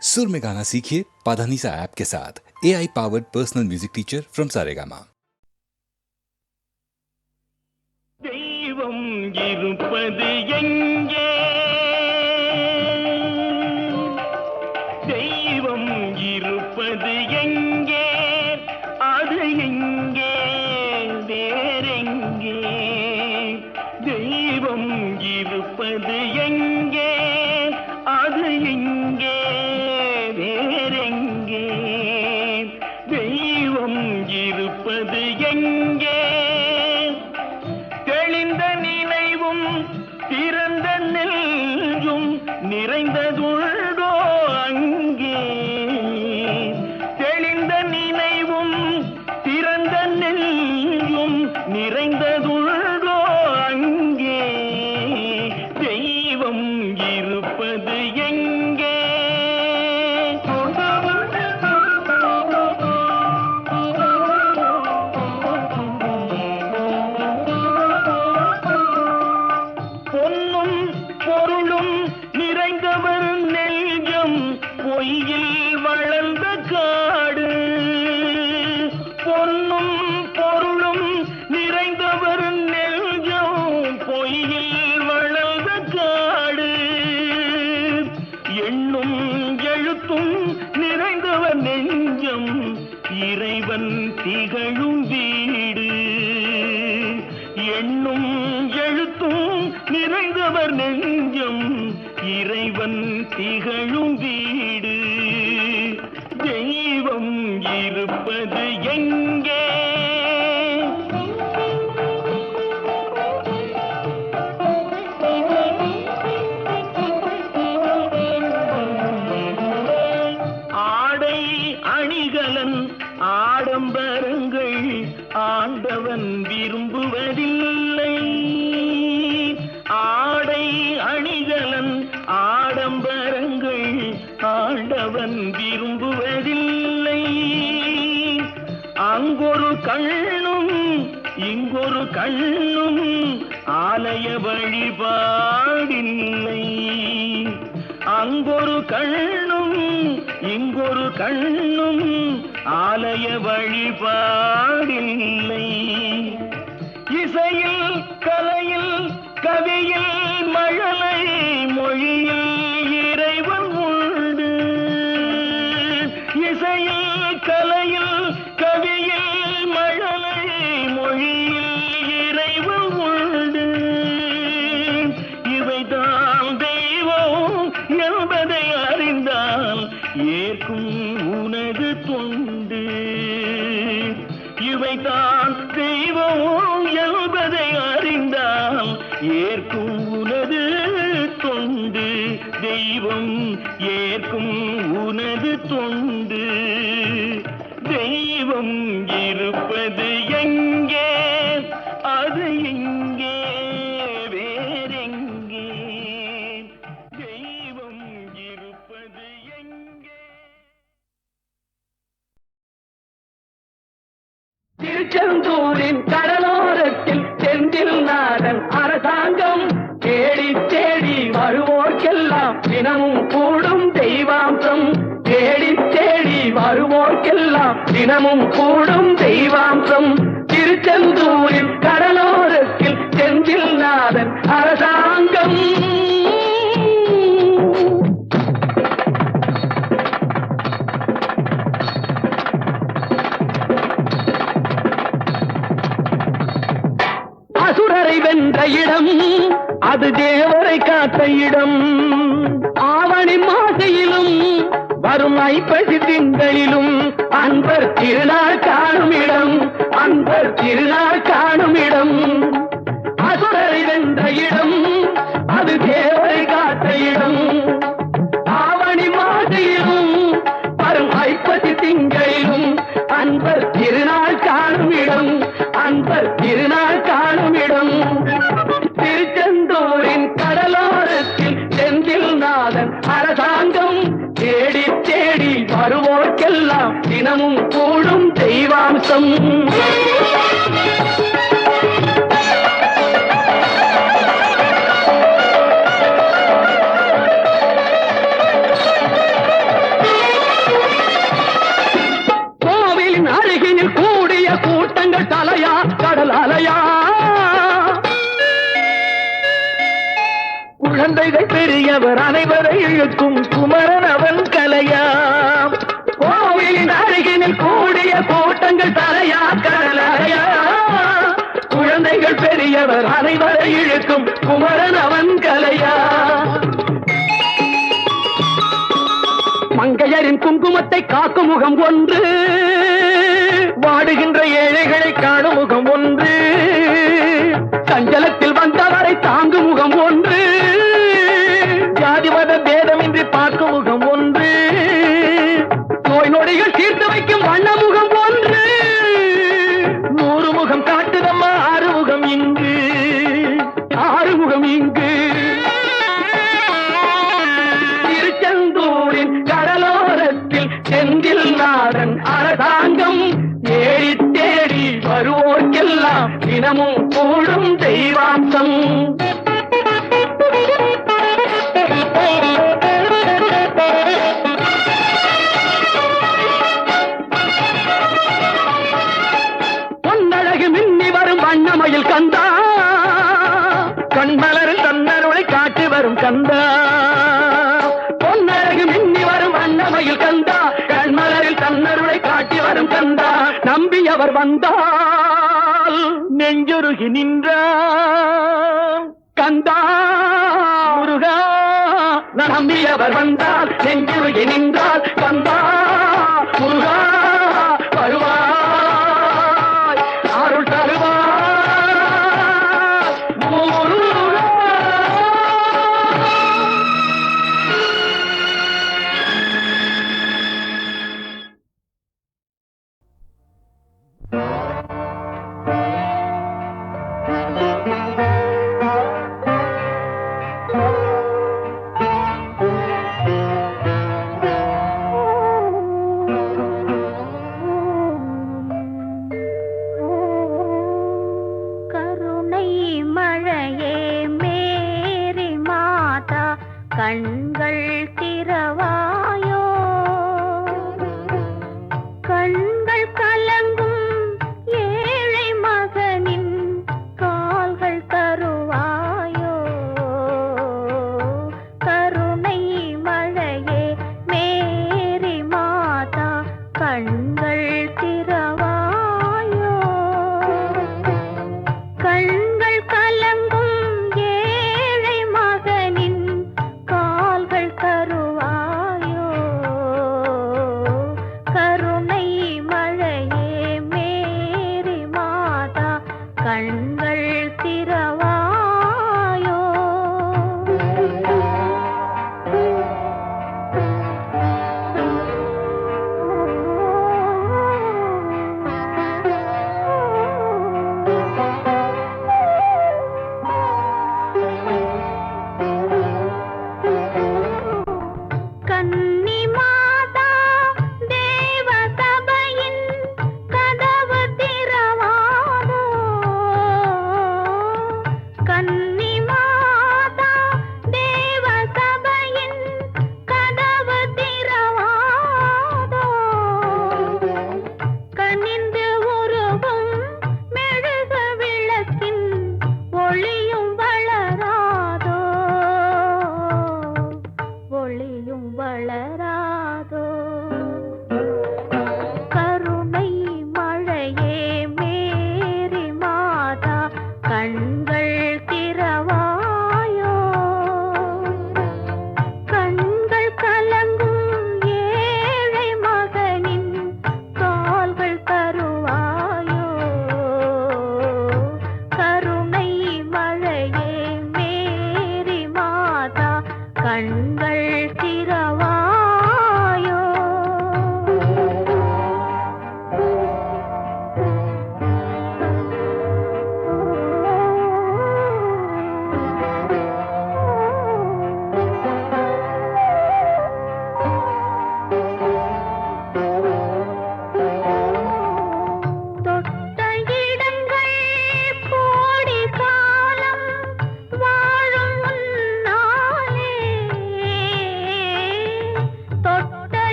सुर में गाना सीखिए पाधानीसा ऐप के साथ। AI powered personal music teacher from Saregama. தெய்வம் இருப்பது எங்கே? தெய்வம் இருப்பது எங்கே? அது எங்கே? வேறெங்கே? தெய்வம் இருப்பது எங்கே? அது எங்கே? வேறெங்கே? தெய்வம் இருப்பது எங்கே? தெளிந்த நினைவும் திறந்த நெஞ்சும் நிறைந்ததுள்ளோ அங்கே? தெளிந்த நினைவும் திறந்த நெஞ்சும் நிறைந்ததுள்ளோ அங்கே? தெய்வம் இருப்பது எங்கே? பொன்னும் பொருளும் நிறைந்தவர் நெஞ்சம் பொய்யில் வளர்ந்த காடு. பொன்னும் பொருளும் நிறைந்தவர் நெஞ்சம் பொய்யில் வளர்ந்த காடு. எண்ணும் எழுத்தும் நிறைந்தவர் நெஞ்சம் இறைவன் திகழும் வீடு. எண்ணும் எழுத்தும் நிறைந்தவர் நெஞ்சம் இறைவன் திகழும் வீடு. தெய்வம் இருப்பது எங்கே? ஆடை அணிகலன் ஆடம்பரங்கள் ஆண்டவன் விரும்புவதில்லை. ஆடை அணிகலன் ஆடம்பரங்கள் ஆண்டவன் விரும்புவதில்லை. அங்கொரு கண்ணும் இங்கொரு கண்ணும் ஆலய வழிபாடில்லை. அங்கொரு கண்ணும் இங்கொரு கண்ணும் ஆலய வழிபாடில்லை. இசையில் கலையில் கவியில் மழலை மொழியில் இறைவன் உண்டு. இசையில் கலையில் கவியில் மழலை மொழியில் இறைவன் உண்டு. இவைதான் தெய்வம் என்பதை அறிந்தால் ஏற்கும் உனது தொண்டு. இவைதான் தெய்வம் என்பதை அறிந்தால் ஏற்கும் உனது தொண்டு. தெய்வம் ஏற்கும் உனது தொண்டு. தெய்வம் இருப்பது எங்கே? அது எங்கே? வேறெங்கே? தெய்வம் இருப்பது எங்கே? திருச்செந்தூரின் கடலோரத்தில் செந்தில் நாடன் அரசாங்கம் தேடி தேடி வருவோர்க்கெல்லாம் தினமும் கூடும் தெய்வாம்சம். தேடி தேடி வருவோர்க்கெல்லாம் தினமும் கூடும் தெய்வாம்சம். திருச்செந்தூரின் கடலோரத்தில் செந்தில் நாடன் அரசாங்கம். அசுரரை வென்ற இடம் அது தேவரை காத்த இடம். ஆவணி மாசையிலும் வரும் ஐப்பசி திங்களிலும் அன்பர் திருநாள் காணும் இடம். அன்பர் திருநாள் காணும் இடம். அசுரரை வென்ற இடம் அது தேவரை காத்த இடம். ஆவணி மாசையிலும் வரும் ஐப்பசி திங்களிலும் அன்பர் திருநாள் காணும் இடம். அன்பர் திருநாள் காணும் இடம். திருச்செந்தூரின் கடலோரத்தில் செந்தில் நாதன் அரசாங்கம் தேடி தேடி வருவோர்க்கெல்லாம் தினமும் கூடும் தெய்வாம்சம். கடல் அலையா குழந்தைகள் பெரியவர் அனைவரை இழுக்கும் குமரன் அவன் கலையாம் கோவிலின் அருகினில் கூடிய கூட்டங்கள் தலையா கடலையா குழந்தைகள் பெரியவர் அனைவரை இழுக்கும் குமரன் அவன் கலையா மங்கையரின் குங்குமத்தை காக்கும் முகம் ஒன்று வாடுகின்ற ஏழைகளை காணும் முகம் ஒன்று சஞ்சலத்தில் வந்தவரை தாங்கும் முகம் ஒன்று ஜாதிமத பேதமின்றி பார்க்கும் முகம் ஒன்று நோய் நொடிகள் தீர்த்து வைக்கும் வண்ண முகம் ஒன்று 100 முகம் காட்டுதம்மா ஆறுமுகம் இங்கு ஆறுமுகம் இங்கு திருச்செந்தூரின் கடலோரத்தில் செந்தில் நாடன் அரசாங்கம் தேடி தேடி வருவோர்க்கெல்லாம் தினமும் கூடும் தெய்வாம்சம் பொன்னழகு மின்னி வரும் வண்ணமயில் கந்தா கண்மலரில் தன்னருளை காட்டி வரும் கந்தா பொன்னழகு மின்னி வரும் வண்ணமயில் கந்தா கண்மலரில் தன்னருளை காட்டி வரும் கந்தா நம்பியவர் வந்தால் நெஞ்சுருகி நின்றான் கந்தா முருகா நம்பியவர் வந்தால் நெஞ்சுருகி நின்றால் கந்தா முருகா வருவாய் அருள் தருவாய் முருகா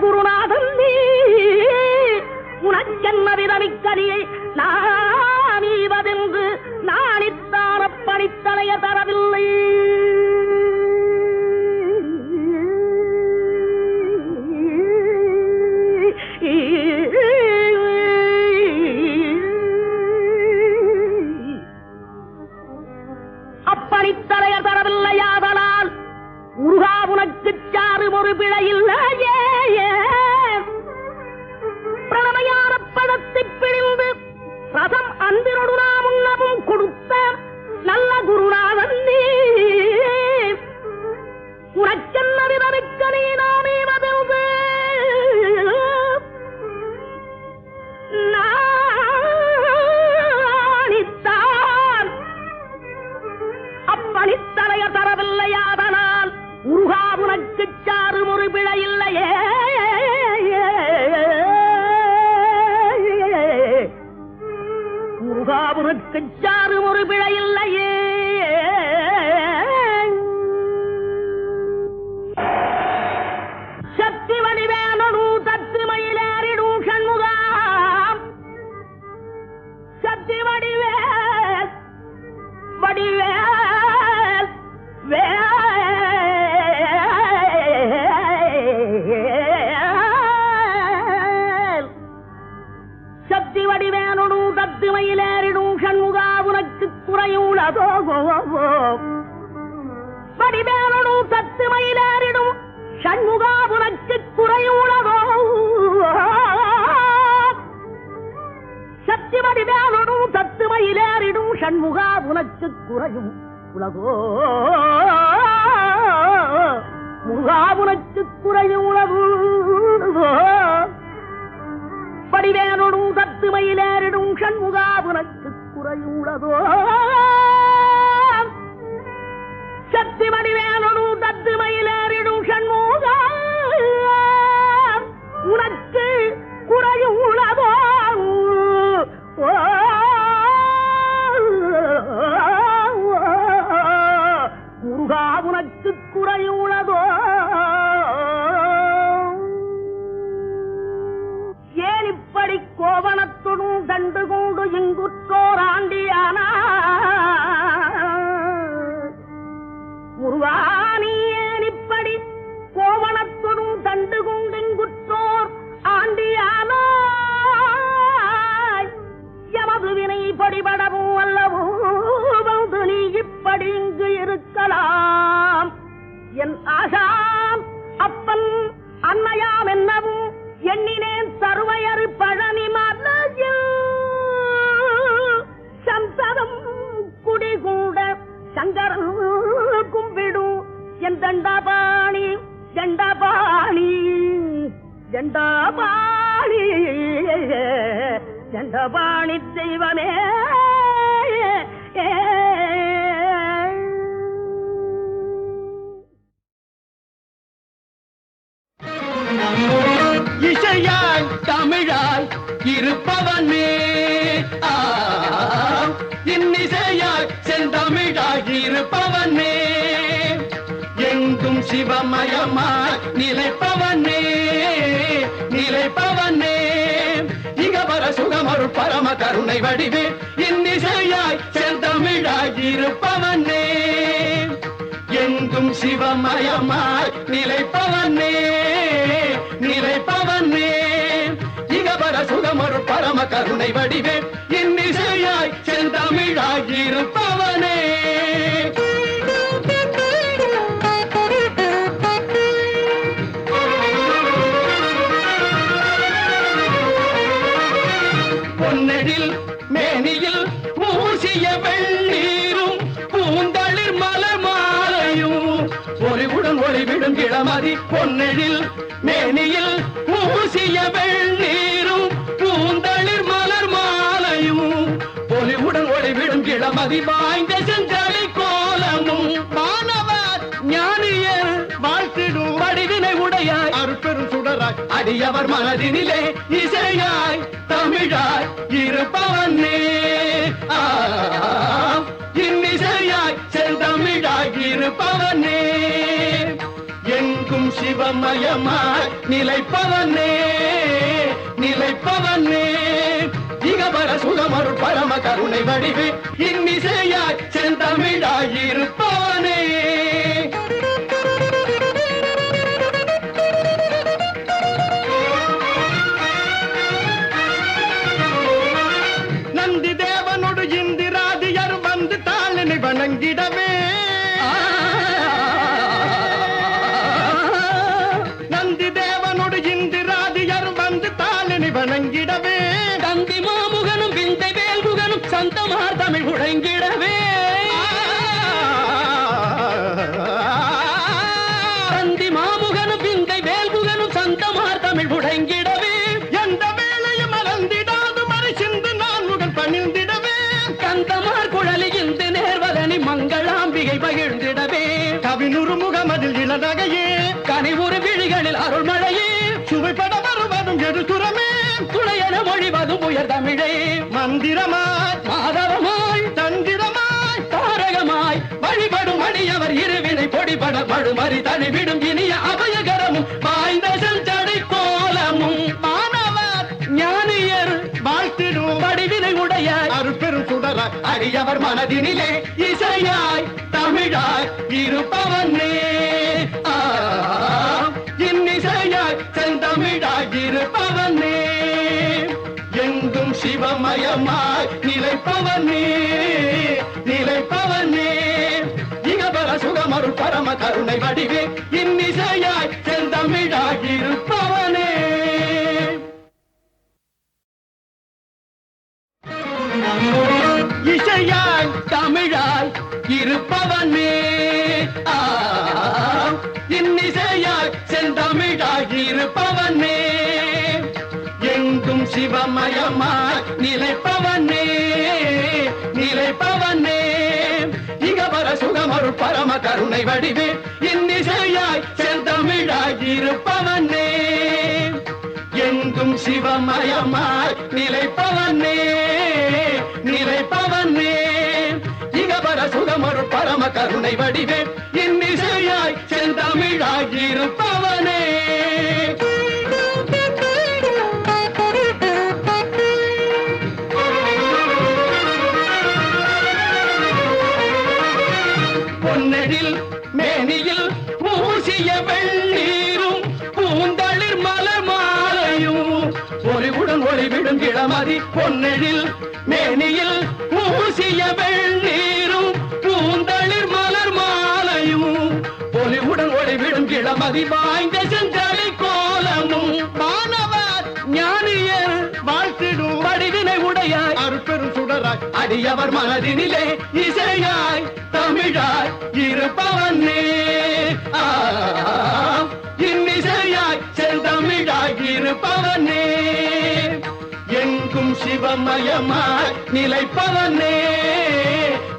குருநாதன் நீ உனக்கென்ன விதமிக்கரியை நான் ஈவதென்று நானித்தான பணித்தலைய தரவில்லை. அப்படித்தலைய தரவில்லையாதலால் முருகா உனக்கு சாரும் ஒரு பிழையில்லையே. பிரணமையான பழத்தை பிழிந்து ரசம் அன்பினோடு நாம் உண்ணவும் கொடுத்த நல்ல குருநாதன் நீ உனக்கென்ன விதமிக்க நீ நாமே வதந்து நானித்தான் அப்பணித்தலைய தரவில்லையாதனால் முருகா உனக்கு சாரும் ஒரு பிழையில்லையே. முருகா உனக்கு சாரும் ஒரு பிழையில்லையே. சக்தி வடிவேனு தத்து மயிலேறிடும் சண்முகா சக்தி வடிவேல் வடிவேல் சக்தி வடிவேனு தத்து மயிலேறிடும் சண்முகா உனக்கு குறையுள்ளதோ. வடிவேனு தத்து மயிலேறிடும் சண்முகா உனக்கு குறையுள்ளதோ. சக்தி வடிவேனு தத்து மயிலேறிடும் சண்முகா உனக்கு குறையும் உலகோ. முருகா உனக்கு குறையும் உலகோ. படிவேனோடு தத்து மயிலேறிடும் சண்முகா உனக்கு குறையும் உலகோ. சக்தி வடிவேனோடு தத்து மயிலேறிடும் சண்முகா உனக்கு குறையும் உலகோ. முருகா உனக்கு குறையும் உலகோ. ஏன் இப்படி கோவணத்துடன் கண்டு கொண்டு இங்குற்றோர் ஆண்டியானா முருகா நீ ஏன் இப்படி கோவணத்துடன் கண்டு கொண்டு இங்குற்றோர் ஆண்டியானா எமது வினை படிபடவும் அல்லவோ வந்து நீ இப்படி இங்கு இருக்கலாம். என் ஆசாம் அப்பன் அன்னையாம் என்னவும் எண்ணினேன் சர்வையறு பழனி மலையில் சந்ததம் குடிகூட சங்கரன் கும்பிடும் என் தண்டபாணி தண்டபாணி தண்டபாணி தண்டபாணி தெய்வமே. இசையாய் தமிழாய் இருப்பவனே இன்னிசையாய் செந்தமிழாய் இருப்பவனே எங்கும் சிவமயமாய் நிலைப்பவனே நிலைப்பவனே இகவர சுகமருள் பரம கருணை வடிவே இன்னிசையாய் செந்தமிழாய் இருப்பவனே எங்கும் சிவமயமாய் நிலைப்பவனே நிலைப்பவனே இகவர சுகமருள் பரம கருணை வடிவே இன்னிசையாய் செந்தமிழாய் இருப்பவனே. பொன்னெழில் மேனியில் மூசிய வெள்ளீரும் பூந்தளிர் மலர் மாலையும் ஒளிவுடன் ஒளிவிடும் இளமதி பொன்னெழில் மேனியில் மூசிய வெள்ளீரும் பூந்தளிர் மலர் மாலையும் ஒளிவுடன் ஒளிவிடும் இளமதி வாய்ந்த செஞ்சலை கோலமும் மாணவர் ஞானியர் வாழ்த்திடும் வடிவினை உடையாய் அருட்பெரும் சுடராய் அடியவர் மனதினிலே இசையாய் தமிழாய் இருப்பவனே இன்னிசையாய் செந்தமிழாய் இருப்பவனே எங்கும் சிவமயமாய் நிலைப்பவனே நிலைப்பவனே இகபர சுகமருள் பரம கருணை வடிவே இன்னிசையாய் செந்தமிழாய் இருப்பவனே நந்தி தேவனோடு இந்திராதியர் வந்து தாளினை வணங்கிடவே நந்தி தேவனோடு இந்திராதியர் வந்து தாளினை வணங்கிடவே தந்தி மாமுகனும் விந்தை வேல்முகனும் சந்தமார் தமிழ் உழைங்கிடவே தந்தி மாமுகனும் விந்தை வேல்முகனும் சந்தமார் தமிழ் உழைங்கிடவே எந்த வேலையும் மறந்திடாது மறை சிந்து நான்முகன் பணிந்திடவே கந்தமார் குழலி இந்து நேர்வதனி மங்களாம்பிகை பகிர்ந்திடவே கவினுறு முகமதில் இளநகையே கனிவுறு விழிகளில் அருள்மழையே சுவைப்பட வருவதும் எதுசுரமே துணையென மொழிவதும் உயர் தமிழே மந்திரமாய் மாதவமாய் தந்திரமாய் தாரகமாய் வழிபடும் அடியவர் இருவினை பொடிபட மழுமறி தனிவிடும் இனிய அபயகரமும் வாய்ந்த செஞ்சடை கோலமும் மாணவர் ஞானியர் வாழ்த்திடும் படிவினை உடைய அருப்பெரும் சுடராய் அடியவர் மனதினிலே இசையாய் தமிழாய் இருப்பவனே இன்னிசையாய் செந்தமிழாய் இருப்பவனே எங்கும் சிவமயமாய் நிலைப்பவனே நிலைப்பவனே இகபர சுகமருள் பரம கருணை வடிவே இன்னிசையாய் செந்தமிழாய் இருப்பவனே இசையாய் தமிழாய் இருப்பவனே இன்னிசையாய் செந்தமிழாய் இருப்பவனே எங்கும் சிவமயமாய் நிலைப்பவனே நிலைப்பவனே இகபர சுகமருள் பரம கருணை வடிவே இன்னிசையாய் செந்தமிழாய் இருப்பவனே எங்கும் சிவமயமாய் நிலைப்பவனே நிலைப்பவனே இகபர சுகமருள் பரம கருணை வடிவே இன்னிசையாய் செந்தமிழாய் இருப்பவனே பொன்னெழில் மேனியில் பூசிய வெள்ளீரும் பூந்தளிர் மலர் மாலையும் ஒளிவுடன் ஒளிவிடும் இளமதி பொன்னெழில் மேனியில் பூசிய வெள்ளீரும் பூந்தளிர் மலர் மாலையும் ஒளிவுடன் ஒளிவிடும் இளமதி வாய்ந்த செஞ்சடை கோலமும் மாணவர் ஞானியர் வாழ்த்திடும் படிவினை உடையாய் அருப்பெரும் சுடராய் அடியவர் மனதினிலே இசையாய் தமிழாய் இருப்பவனே இன்னிசையாய் செந்தமிழாய் இருப்பவனே எங்கும் சிவமயமாய் நிலைப்பவனே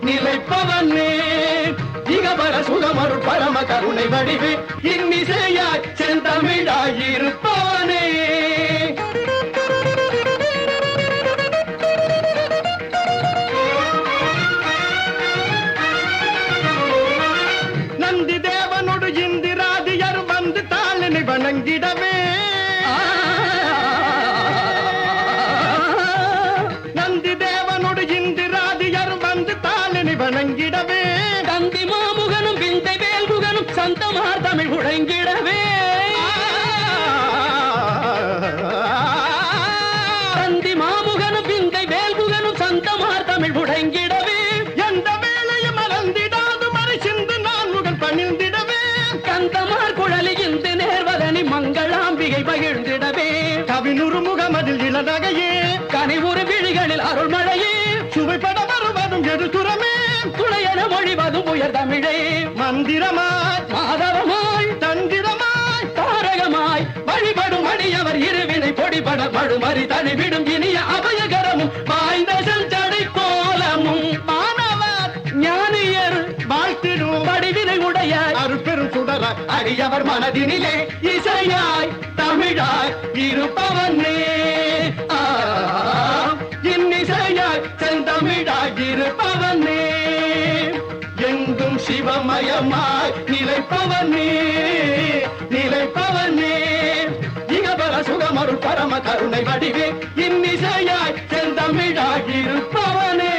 நிலைப்பவனே இகபர சுகமருள் பரம கருணை வடிவே இன்னிசையாய் செந்தமிழாய் இருப்பவனே நந்தி தேவனோடு இந்திராதியர் வந்து தாளினை வணங்கிடவே நந்தி தேவனோடு இந்திராதியர் வந்து தாளினை வணங்கிடவே தந்தி மாமுகனும் விந்தை வேல்முகனும் சந்தமார் தமிழ் உழைங்கிடவே தந்தி மாமுகனும் விந்தை வேல்முகனும் சந்தமார் தமிழ் உழைங்கிடவே எந்த வேலையும் மறந்திடாது மறை சிந்து நான்முகன் பணிந்திடவே கந்தமார் குழலி இந்து நேர்வதனி மங்களாம்பிகை பகிர்ந்திடவே கவினுறு முகமதில் இளநகையே கனிவுறு விழிகளில் அருள்மழையே சுவைப்பட வருவதும் எதுசுரமே துணையென மொழிவதும் உயர் தமிழே மந்திரமாய் மாதவமாய் தந்திரமாய் தாரகமாய் வழிபடும் அடியவர் இருவினை பொடிபட மழுமறி தனிவிடும் இனிய அபயகரமும் வாய்ந்த செஞ்சடை கோலமும் மாணவர் ஞானியர் வாழ்த்திடும் படிவினை உடைய அருப்பெரும் சுடராய் அடியவர் மனதினிலே இசையாய் தமிழாய் இருப்பவனே இன்னிசையாய் செந்தமிழாய் இருப்பவனே எங்கும் சிவமயமாய் நிலைப்பவனே நிலைப்பவனே இகபர சுகமரு பரம கருணை வடிவே இன்னிசையாய் செந்தமிழாகியிருப்பவனே.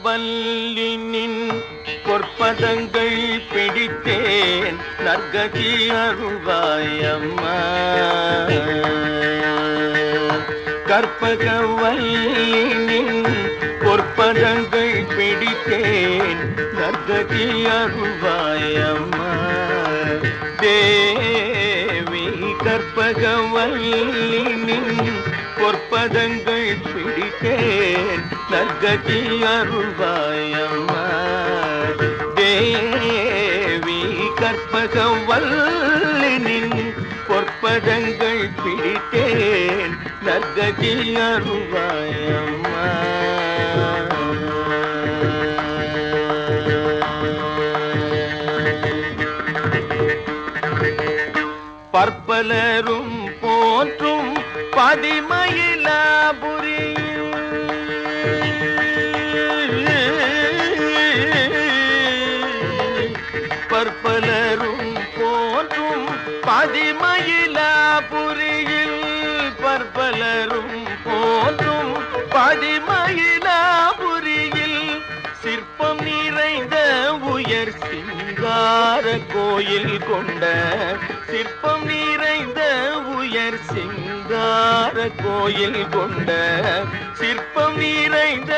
கற்பகவல்லினின் பொற்பதங்கள் பிடித்தேன் நற்கதி அருள்வாயம்மா. கற்பகவல்லினின் பொற்பதங்கள் பிடித்தேன் நற்கதி அருள்வாயம்மா. தேவி கற்பகவல்லினின் பொற்பதங்கள் பிடித்தேன் நற்கதி அருள்வாயம்மா. தேவி கற்பகவல்லினின் பொற்பதங்கள் பிடித்தேன் நற்கதி அருள்வாயம்மா. பற்பலரும் போற்றும் பதிமயிலாபுரி பற்பலரும் போற்றும் பதிமயிலாபுரியில் பற்பலரும் போற்றும் பதிமயிலாபுரியில் சிற்பம் நிறைந்த உயர் சிங்கார கோயில் கொண்ட சிற்பம் நிறைந்த உயர் சிங்கார கோயில் கொண்ட சிற்பம் நிறைந்த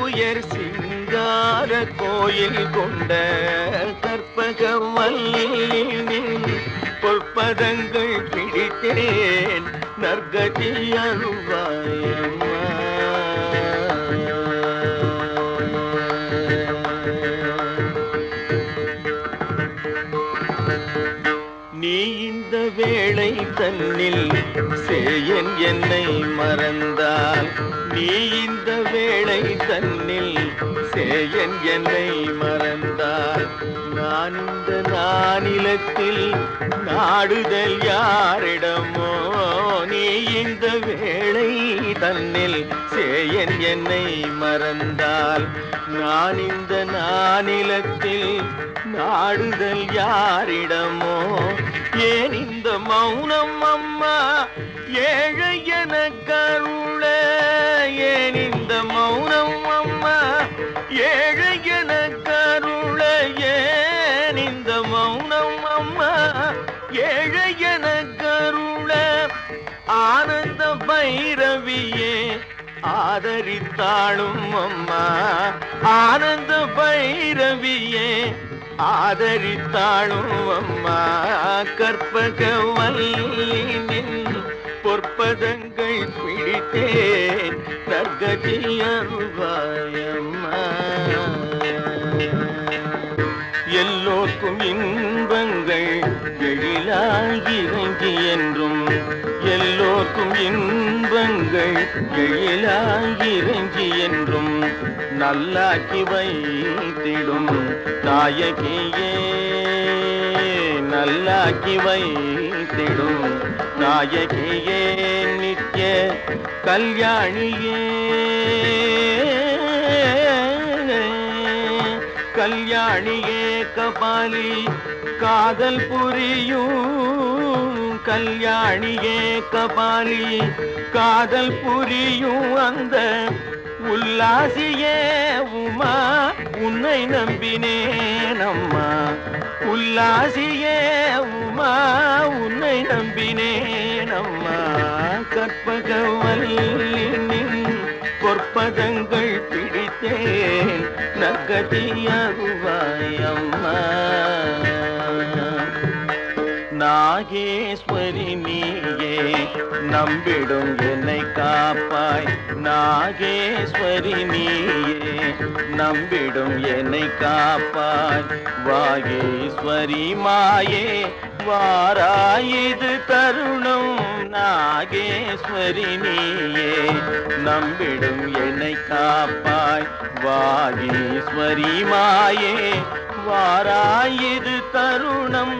உயர் சிங்கார கோயில் கொண்ட கற்பகவல்லினின் பொற்பதங்கள் பிடித்தேன் நற்கதி அருள்வாயம்மா. நீ இந்த வேளை தன்னில் சேயன் என்னை மறந்தால் நீ இந்த வேளை தன்னில் சேயன் என்னை மறந்தால் நான் இந்த நானிலத்தில் நாடுதல் யாரிடமோ. நீ இந்த வேளை தன்னில் சேயன் என்னை மறந்தால் நான் இந்த நானிலத்தில் நாடுதல் யாரிடமோ. ஏன் இந்த மௌனம் அம்மா ஏழை என கருள. ஏன் இந்த மௌனம் அம்மா ஏழை என கருள. ஏன் இந்த மௌனம் அம்மா ஏழை என கருள. ஆனந்த பைரவியே ஆதரித்தாளும் அம்மா. ஆனந்த பைரவியே ஆதரித்தாளும் அம்மா. கற்பகவல்லினின் பொற்பதங்கள் பிடித்தேன் நற்கதி அருள்வாயம்மா. எல்லோர்க்கும் இன்பங்கள் எழிலாகி இறங்கி என்றும் எல்லோர்க்கும் இன்பங்கள் எழிலாகி இறங்கி என்றும் நல்லாக்கி வைத்திடும் நாயகியே நல்லாக்கி வைத்திடும் நாயகியே நித்ய கல்யாணியே கல்யாணியே கபாலி காதல் புரியும் கல்யாணியே கபாலி காதல் புரியும் அந்த உல்லாசியே உமா உன்னை நம்பினேன் அம்மா. உல்லாசியே உமா உன்னை நம்பினேன் அம்மா. கற்பகவல்லினின் பொற்பதங்கள் பிடித்தேன் நற்கதி அருள்வாயம்மா. நாகேஸ்வரி நீயே நம்பிடும் என்னை காப்பாய். நாகேஸ்வரி நீயே நம்பிடும் என்னை காப்பாய். வாகேஸ்வரி மாயே வாராயிது தருணம் நாகேஸ்வரி நீயே நம்பிடும் என்னை காப்பாய் வாகீஸ்வரி மாயே வாராயிது தருணம்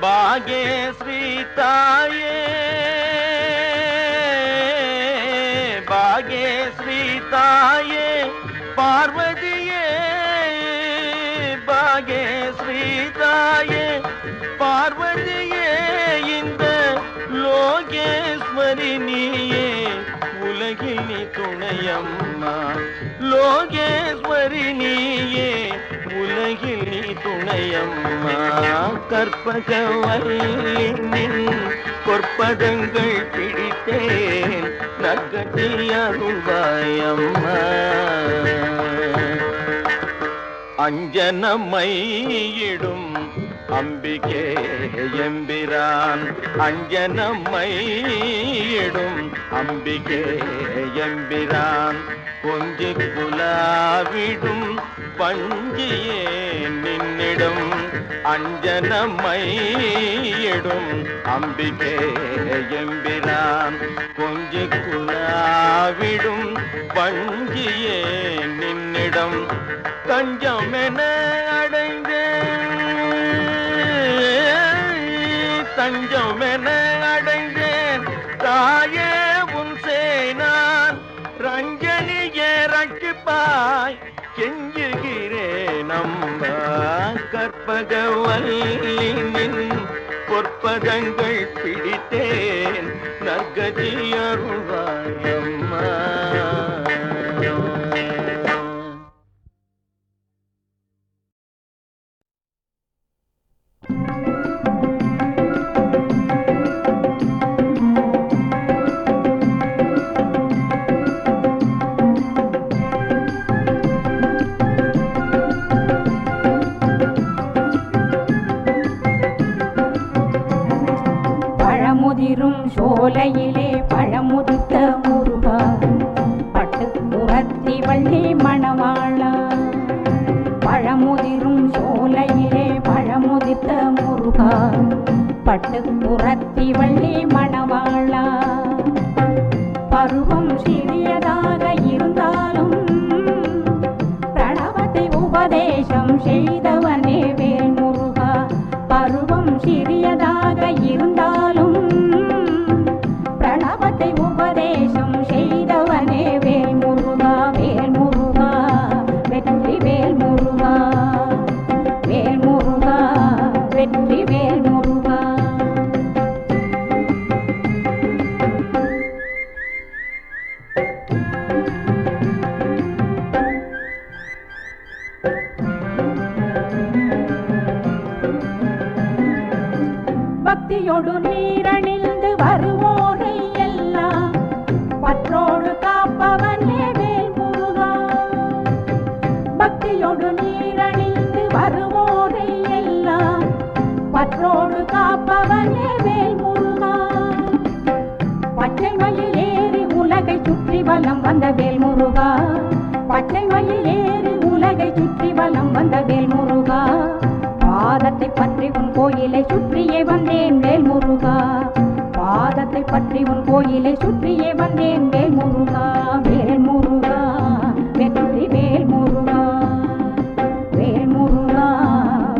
பாகேஸ்ரீ தாயே பாகேஸ்ரீ தாயே பார்வதியே பாகேஸ்ரீ தாயே பார்வதியே இந்த லோகேஸ்வரி நீயே உலகில் நீ துணையம்மா லோகேஸ்வரி நீயே உலகில் நீ துணையம்மா கற்பகவல்லின் பொற்பதங்கள் பிடித்தேன் நற்கதி அருள்வாயம்மா அஞ்சனமையிடும் அம்பிகே எம்பிரான் அஞ்சனமையிடும் அம்பிகே எம்பிரான் கொஞ்சி குலாவிடும் பஞ்சியே நின்னிடும் அஞ்சனமையிடும் அம்பிகே எம்பிரான் கொஞ்சி குலாவிடும் பஞ்சியே நின்னிடம் தஞ்சமென அடைந்தேன் தஞ்சமென அடைந்தேன் தாயே உன் சேனான் ரஞ்சனியே ரட்சிப்பாய் கெஞ்சுகிறேன் அம்மா கற்பகவல்லின் பொற்பதங்கள் பிடித்தேன் நற்கதி அருள்வாயம்மா சோலையிலே பழமுதித்த முருகா பட்டு புறத்தி வள்ளி மணவாளா பழமுதிரும் சோலையிலே பழமுதித்த முருகா பட்டு புறத்தி வள்ளி மணவாளா பருவம் சிறியதாக இருந்தாலும் பிரணவத்தை உபதேசம் செய்தவனே வேல் முருகா பருவம் சிறியதாக இருந்தாலும் பிரணவத்தை உபதேசம் செய்தவனே வேல் முருகா வெற்றி வேல் முருகா வேல் முருகா வெற்றி வேல் முருகா பக்தியோடு நீரணிந்து வருவோரை எல்லாம் பற்றோடு காப்பவனே வேல் முருகா பக்தியோடு நீரணிந்து வருவோரை எல்லாம் பற்றோடு காப்பவனே வேல் முருகா பச்சை மயில் ஏறி உலகை சுற்றி வலம் வந்த வேல் முருகா பச்சை மயில் ஏறி உலகை சுற்றி வலம் வந்த வேல் முருகா பாதத்தை பற்றி உன் கோயிலை சுற்றியே வந்தேன் வேல் முருகா பாதத்தை பற்றி உன் கோயிலை சுற்றியே வந்தேன் வேல் முருகா வெற்றி வேல் முருகா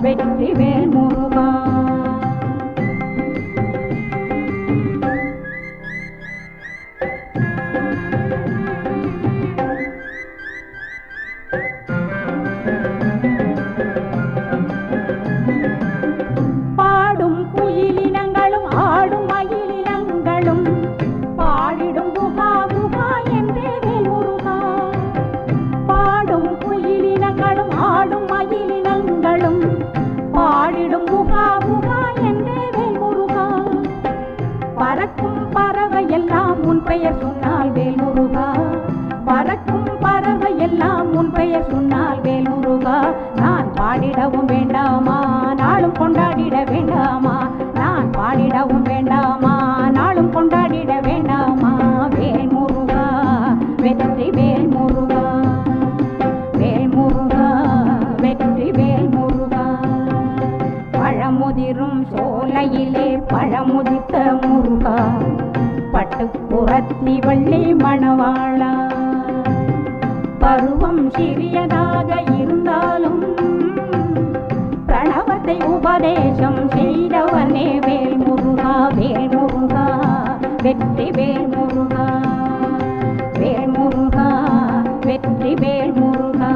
வெற்றி வேல் முருகா பாடும் குயிலினங்களும் ஆடும் மயிலினங்களும் பாடிடும் குஹா குஹா என்றே வேல் முருகா பாடும் குயிலினங்களும் ஆடும் மயிலினங்களும் பாடிடும் குஹா குஹா என்றே வேல் முருகா பறக்கும் பறவை எல்லாம் உன் பெயர் சொன்னால் வேல் முருகா பறக்கும் பறவை எல்லாம் உன் பெயர் சொன்னால் வேல் முருகா நான் பாடிடவும் வேண்டாமா நாளும் கொண்டாடிட வேண்டாமா நான் பாடிடவும் வேண்டாமா நாளும் கொண்டாடிட வேண்டாமா வேல் முருகா வெற்றி வேல் முருகா வெற்றி வேல் முருகா பழம் பழமுதிரும் சோலையிலே பழமுதித்த முருகா, பட்டுப்புறத்தி வள்ளி மணவாளா. பருவம் சிறியதாக இருந்தாலும் பிரணவத்தை உபதேசம் செய்தவனே வேல் முருகா, வேல் முருகா, வெற்றி வேல் முருகா, வேல் முருகா, வெற்றி வேல் முருகா.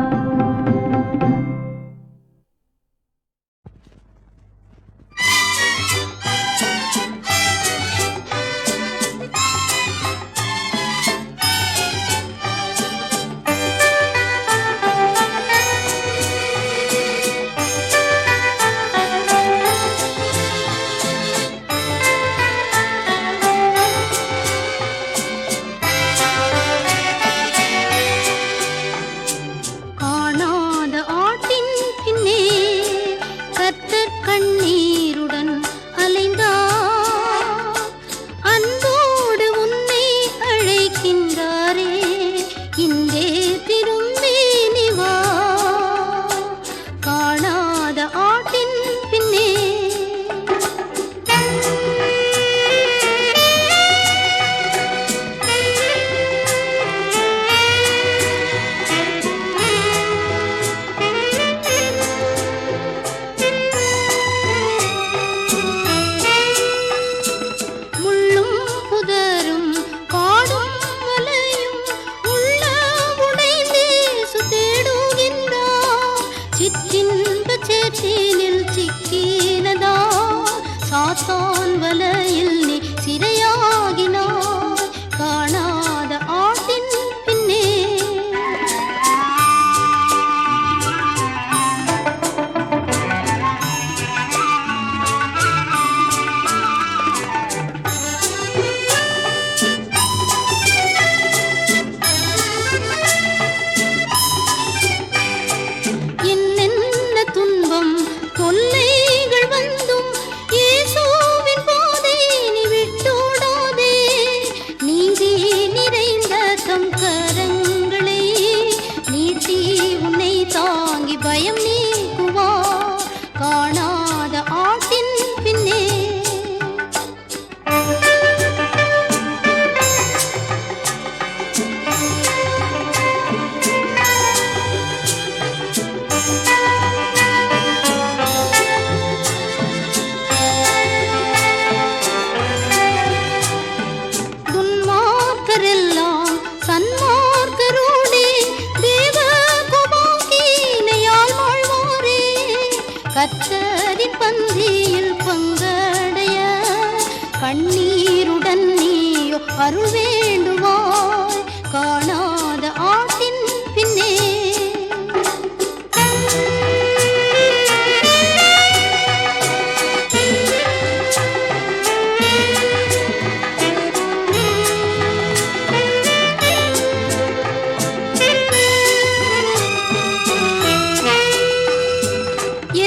அருள் வேண்டுவாய் காணாத ஆட்டின் பின்னே.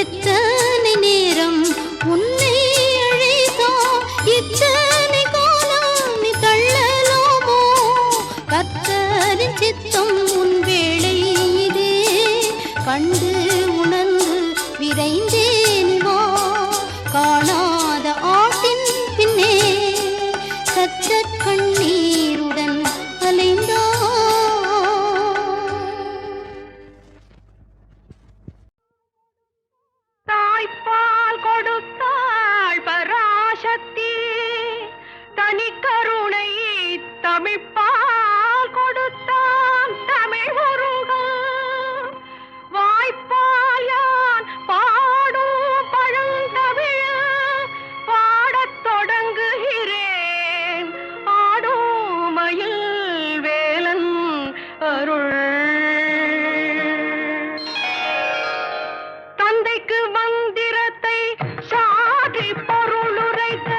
எத்தனை நேரம் உன்னை அழைத்தா இத்தனை காலம் நீ தள்ளலாமோ? கர்த்தரின் சித்தம் உன் வேளை இதே கண்டு உணர்ந்து விரைந்தே நீ வா. காணாத ஆட்டின் பின்னே சத்த கண்ணீருடன் அலைந்தா. தாய்ப்பால் கொடுத்தாள் பராசக்தி, தனி கருணை தமிழ்ப்பால் கொடுத்தான் தமிழ் முருகன். வாய்ப்பால் யான் பாடும் பழந்தமிழ் பாடத் தொடங்குகிறேன். ஆடும் மயில் வேலன் அருள். தந்தைக்கு மந்திரத்தை சாதி பொருளுரைத்த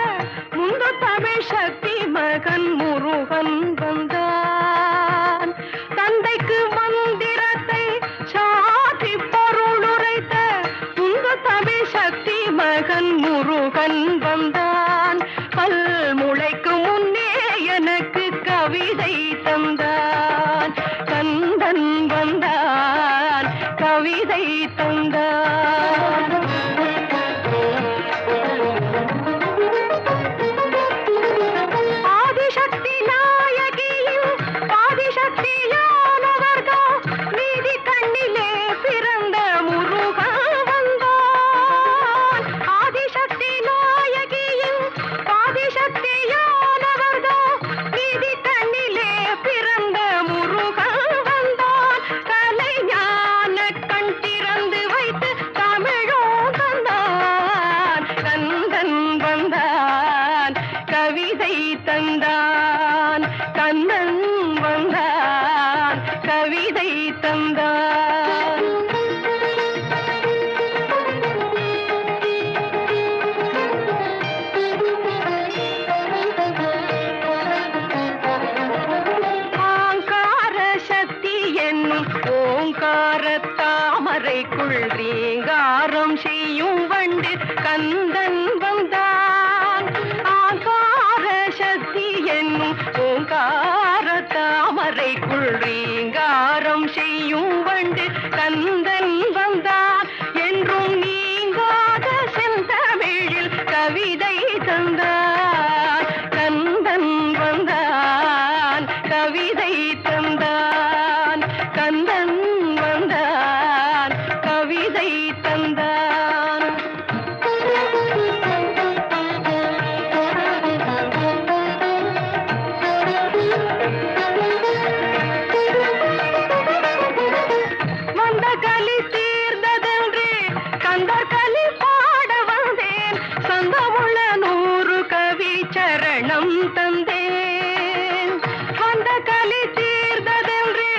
முந்து தமிழ் சக்தி மகன் முருகன் வந்தான். தந்தைக்கு மந்திரத்தை சாதி பொருளுரைத்த முந்து தமிழ் சக்தி மகன் முருகன் வந்தான். பல் முளைக்கு முன்னே எனக்கு கவிதை தந்தான். கந்தன் வந்தான் கவிதை தந்தான். கந்தன் வந்தான் ஆகார சக்தி என்னும் ஓங்கார தாமரைக்குள் ரீங்காரம் செய்யும் வண்டு கந்தன் வந்தான் என்றும் நீங்காத செந்தமிழில் கவிதை தந்தான் கந்தன் வந்தான் கவிதை தந்தான் கந்தன் வந்தான் கவிதை தந்தான் வந்த கலி தீர்ந்ததென்று கந்தர் கலி பாட வந்தேன் சந்தமுள்ள 100 கவி சரணம் தந்தேன் வந்த கலி தீர்ந்ததென்று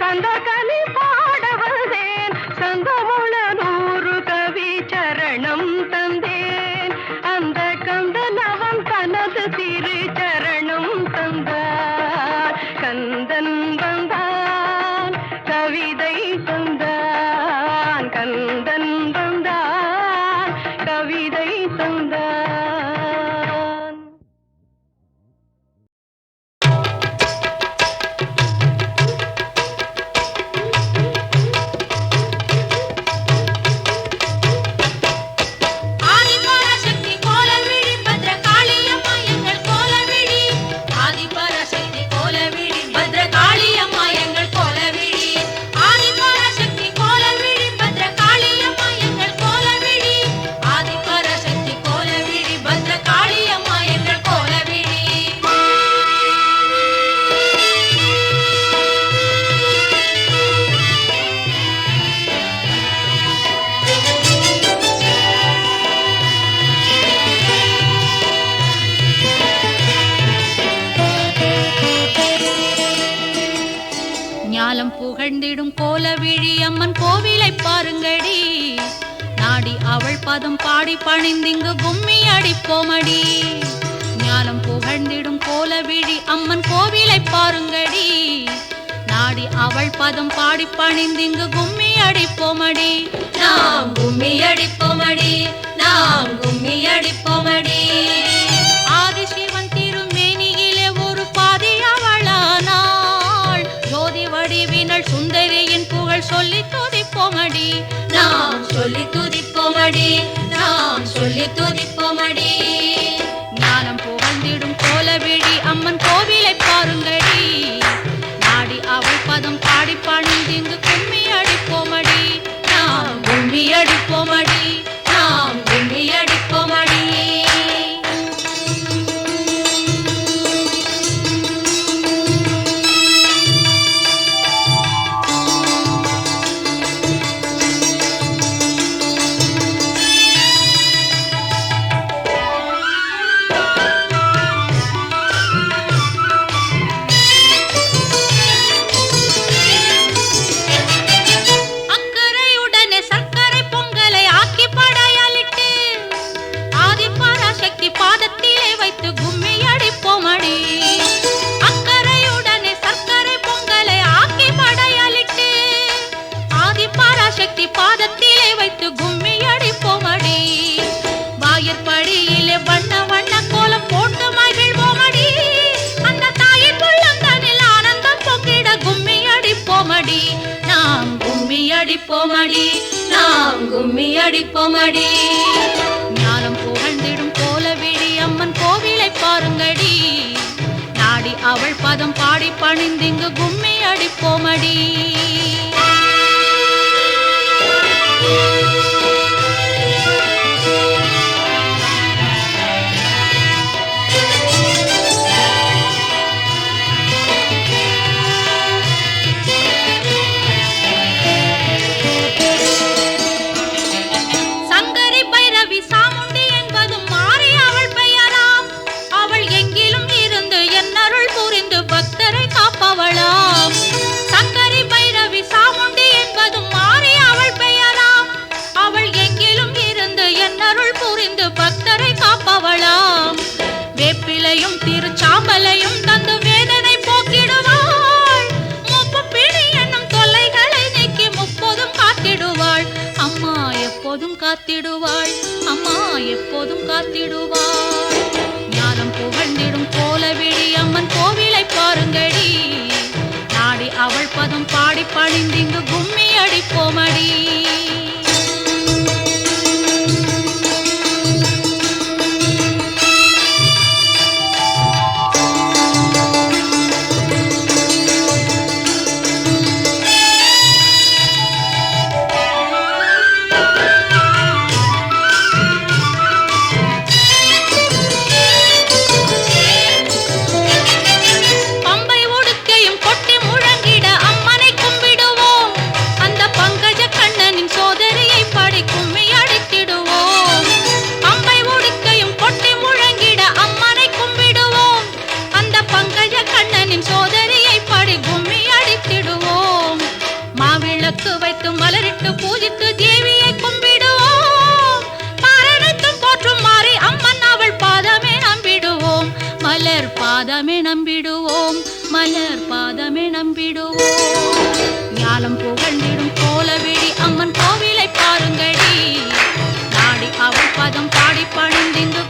கந்தர் கலி பாட வந்தேன் சந்தமுள்ள 100 கவி சரணம் தந்தேன் அந்த கந்தன் அவன் தனது திரு சரணம் தந்தான் கந்தன் வந்தான் கவிதை தந்தான் கந்தன் வந்தான் கவிதை தந்தான் ஆதிபராசக்தி கோலவிழி பத்ரகாளியம்மா எங்கள் கோலவிழி ஆதிபராசக்தி கோலவிழி பத்ரகாளியம்மா எங்கள் கோலவிழி ஆதிபராசக்தி கோலவிழி பத்ரகாளியம்மா எங்கள் கோலவிழி ஆதிபராசக்தி கோலவிழி பத்ரகாளியம்மா எங்கள் கோலவிழி ஞாலம் புகழ்ந்திடும் கோலவிழி அம்மன் கோவிலை பாருங்கடி நாடி அவள் பதம் பாடி பணிந்திங்கு கும்மி அடிப்போமடி ஞாலம் புகழ்ந்திடும் கோலவிழி அம்மன் கோவிலை பாருங்கடி நாடி அவள் பதம் பாடி பணிந்திங்கு கும்மி அடிப்போமடி நாம் கும்மி அடிப்போமடி நாம் கும்மி அடிப்போமடி ஆதிசிவன் திருமேனியிலே ஒரு பாதி அவளானாள் ஜோதி வடிவினள் சுந்தரியின் புகழ் சொல்லி துதிப்போமடி நாம் சொல்லி துதிப்போமடி நாம் சொல்லி துதிப்போமடி ஞானம் புகழ்ந்திடும் கோலவிழி அம்மன் கோவிலை பாருங்கடி நாடி அவள் பதம் பாடி பணிந்திங்கு கும்மி அடிப்போமடி நாம் கும்மி அடிப்போமடி நாம் கும்மி அடிப்போமடி அக்கறையுடனே சர்க்கரை பொங்கலை ஆக்கி படையலிட்டு ஆதிபராசக்தி பாதத்திலே வைத்து கும்மி அடிப்போமடி அக்கறையுடனே சர்க்கரை பொங்கலை ஆக்கி படையலிட்டு ஆதிபராசக்தி பாதத்திலே வைத்து கும்மி அடிப்போமடி வாயிற்படியிலே வண்ண வண்ண கோலம் போட்டு மகிழ்வோமடி அந்த தாயின் உள்ளந்தனில் ஆனந்தம் பொங்கிட கும்மி அடிப்போமடி நாம் கும்மி அடிப்போமடி நாம் கும்மி அடிப்போமடி ஞானம் புகழ்ந்திடும் கோலவிழி அம்மன் கோவிலை பாருங்கடி நாடி அவள் பதம் பாடி பணிந்திங்கு கும்மி அடிப்போமடி சங்கரி பைரவி சாமுண்டி என்பதும் மாறி அவள் பெயராம் அவள் எங்கிலும் இருந்து என்னருள் புரிந்து பக்தரை காப்பவளாம் சங்கரி பைரவி சாமுண்டி என்பதும் மாறி அவள் பெயராம் அவள் எங்கிலும் இருந்து என்னருள் புரிந்து பக்தரை காப்பவளாம் வேப்பிலையும் திருச்சாம்பலையும் தந்து வேதனை போக்கிடுவாள் மூப்பு பிணி என்னும் தொல்லைகளை நீக்கி முப்போதும் காத்திடுவாள் அம்மா எப்போதும் காத்திடுவாள் அம்மா எப்போதும் காத்திடுவாள். ஞானம் புகழ்ந்திடும் கோலவிழி அம்மன் கோவிலை பாருங்கடி. நாடி அவள் பதம் பாடி பணிந்திங்கு கும்மி அடிப்போமடி. வைத்து மலரிட்டு பூஜித்து தேவியை கும்பிடுவோம். பாரடைத்தும் போற்றும் மாறி அம்மன் அவள் பாதமே நம்பிடுவோம். மலர் பாதமே நம்பிடுவோம். மலர் பாதமே நம்பிடுவோம். ஞானம் புகழ்ந்திடும் கோலவிழி அம்மன் கோவிலை பாருங்கடி. நாடி அவள் பதம் பாடி பணிந்திங்கு